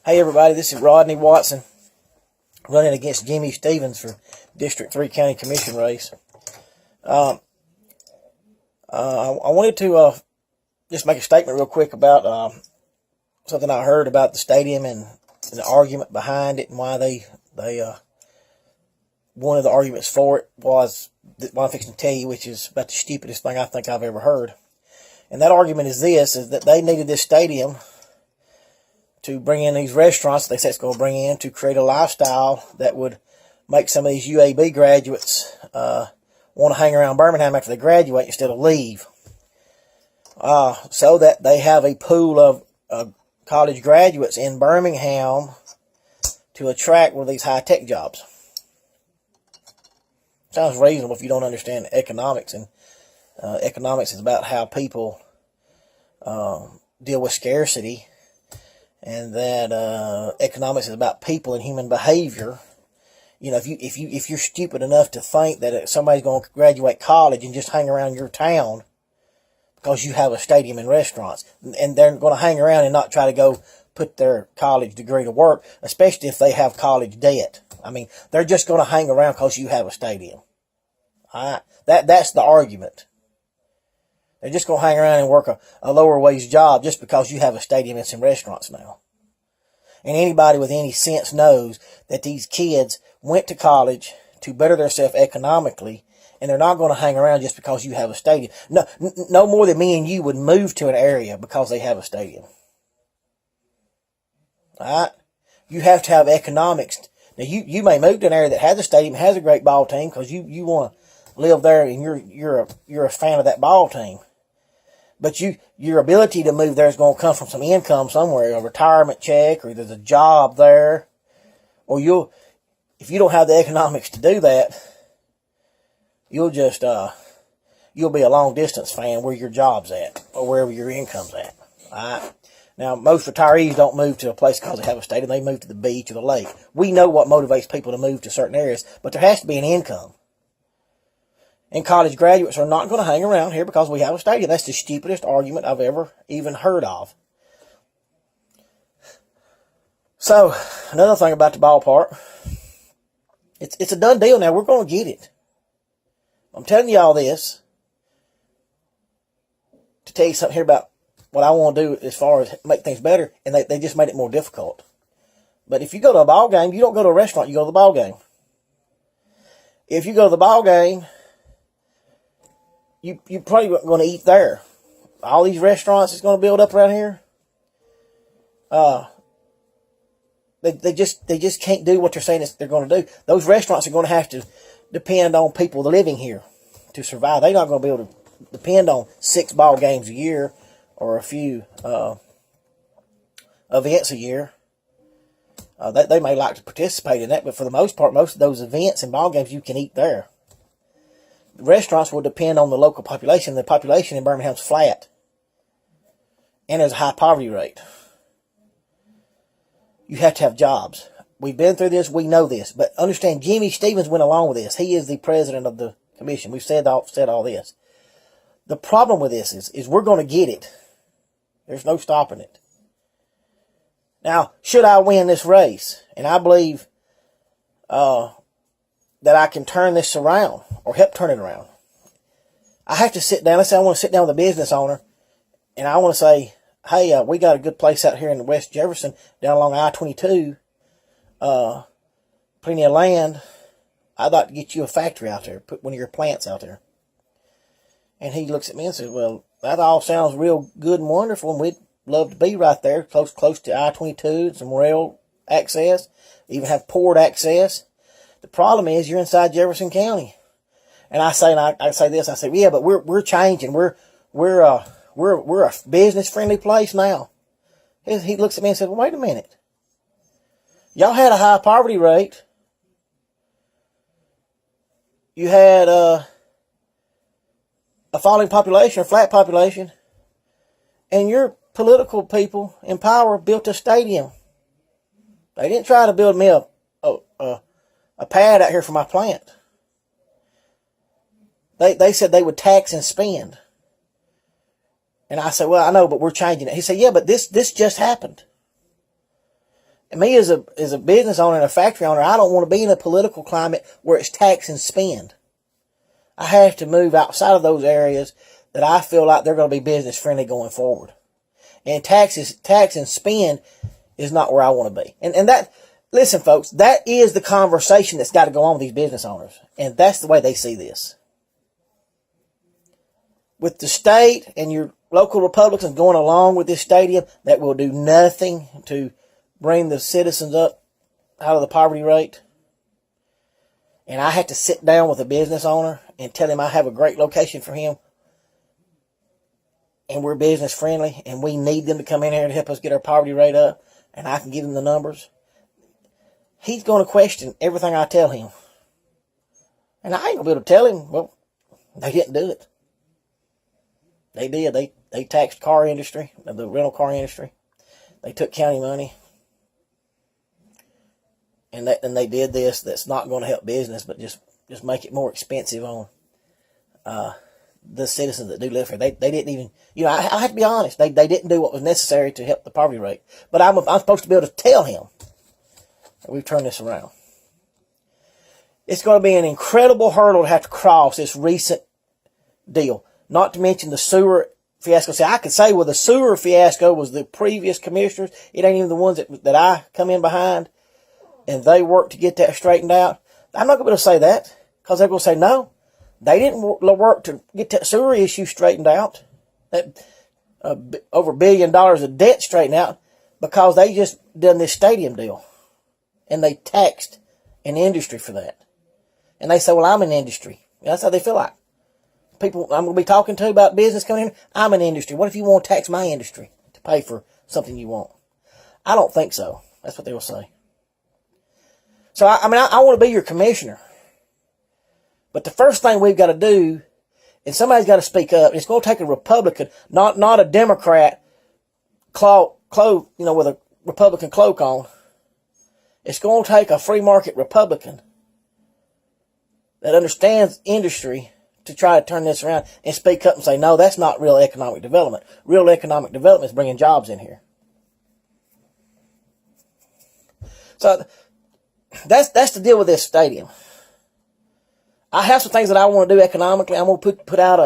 Hey everybody, this is Rodney Watson running against Jimmy Stevens for District 3 County Commission race. I wanted to just make a statement real quick about something I heard about the stadium and the argument behind it, and why they one of the arguments for it was what I'm fixing to tell you, which is about the stupidest thing I think I've ever heard. And that argument is this, is that they needed this stadium to bring in these restaurants they said it's going to bring in to create a lifestyle that would make some of these UAB graduates want to hang around Birmingham after they graduate instead of leave. So that they have a pool of college graduates in Birmingham to attract one of these high-tech jobs. Sounds reasonable if you don't understand economics. And economics is about how people deal with scarcity. And that economics is about people and human behavior. You know, if you're stupid enough to think that somebody's going to graduate college and just hang around your town because you have a stadium and restaurants, and they're going to hang around and not try to go put their college degree to work, especially if they have college debt. I mean, they're just going to hang around because you have a stadium. All right? That's the argument. They're just going to hang around and work a lower wage job just because you have a stadium and some restaurants now. And anybody with any sense knows that these kids went to college to better themselves economically, and they're not going to hang around just because you have a stadium. No more than me and you would move to an area because they have a stadium. All right? You have to have economics. Now, you may move to an area that has a stadium, has a great ball team, because you want to live there and you're a fan of that ball team. But your ability to move there is going to come from some income somewhere, a retirement check, or there's a job there. Or if you don't have the economics to do that, you'll be a long distance fan where your job's at, or wherever your income's at. All right? Now, most retirees don't move to a place because they have a stadium. They move to the beach or the lake. We know what motivates people to move to certain areas, but there has to be an income. And college graduates are not going to hang around here because we have a stadium. That's the stupidest argument I've ever even heard of. So, another thing about the ballpark. It's a done deal now. We're going to get it. I'm telling you all this to tell you something here about what I want to do as far as make things better. And they just made it more difficult. But if you go to a ball game, you don't go to a restaurant. You go to the ball game. If you go to the ball game, you're probably going to eat there. All these restaurants that's going to build up around here, they just can't do what they're saying they're going to do. Those restaurants are going to have to depend on people living here to survive. They're not going to be able to depend on 6 ball games a year or a few events a year. They may like to participate in that, but for the most part, most of those events and ball games you can eat there. Restaurants will depend on the local population. The population in Birmingham's flat. And there's a high poverty rate. You have to have jobs. We've been through this. We know this. But understand, Jimmy Stevens went along with this. He is the president of the commission. We've said all this. The problem with this is we're going to get it. There's no stopping it. Now, should I win this race, and I believe that I can turn this around, or help turn it around, I have to sit down. Let's say I want to sit down with a business owner, and I want to say, hey, we got a good place out here in West Jefferson, down along I-22, plenty of land. I'd like to get you a factory out there, put one of your plants out there. And he looks at me and says, well, that all sounds real good and wonderful, and we'd love to be right there, close to I-22, some rail access, even have port access. The problem is you're inside Jefferson County. And I say this, I say, yeah, but we're changing. We're a business friendly place now. He looks at me and said, well, wait a minute. Y'all had a high poverty rate. You had a falling population, a flat population, and your political people in power built a stadium. They didn't try to build me a pad out here for my plant. They said they would tax and spend. And I said, well, I know, but we're changing it. He said, yeah, but this just happened. me as a business owner and a factory owner, I don't want to be in a political climate where it's tax and spend. I have to move outside of those areas that I feel like they're going to be business friendly going forward. And tax and spend is not where I want to be. And that, listen folks, that is the conversation that's got to go on with these business owners. And that's the way they see this. With the state and your local Republicans going along with this stadium, that will do nothing to bring the citizens up out of the poverty rate. And I have to sit down with a business owner and tell him I have a great location for him. And we're business friendly and we need them to come in here and help us get our poverty rate up. And I can give him the numbers. He's going to question everything I tell him. And I ain't going to be able to tell him, well, they didn't do it. They did. They taxed car industry, the rental car industry. They took county money. And they did this that's not going to help business, but just make it more expensive on the citizens that do live here. They didn't even, I have to be honest, they didn't do what was necessary to help the poverty rate. But I'm supposed to be able to tell him that we've turned this around. It's going to be an incredible hurdle to have to cross this recent deal. Not to mention the sewer fiasco. See, I could say, well, the sewer fiasco was the previous commissioners. It ain't even the ones that I come in behind. And they worked to get that straightened out. I'm not going to be able to say that. Because they're going to say, no, they didn't work to get that sewer issue straightened out. That over $1 billion of debt straightened out. Because they just done this stadium deal. And they taxed an industry for that. And they say, well, I'm an industry. That's how they feel like. People I'm going to be talking to about business coming in, I'm an industry. What if you want to tax my industry to pay for something you want? I don't think so. That's what they will say. So, I want to be your commissioner. But the first thing we've got to do, and somebody's got to speak up, it's going to take a Republican, not a Democrat, with a Republican cloak on. It's going to take a free market Republican that understands industry to try to turn this around and speak up and say, no, that's not real economic development. Real economic development is bringing jobs in here. So that's the deal with this stadium. I have some things that I want to do economically. I'm going to put out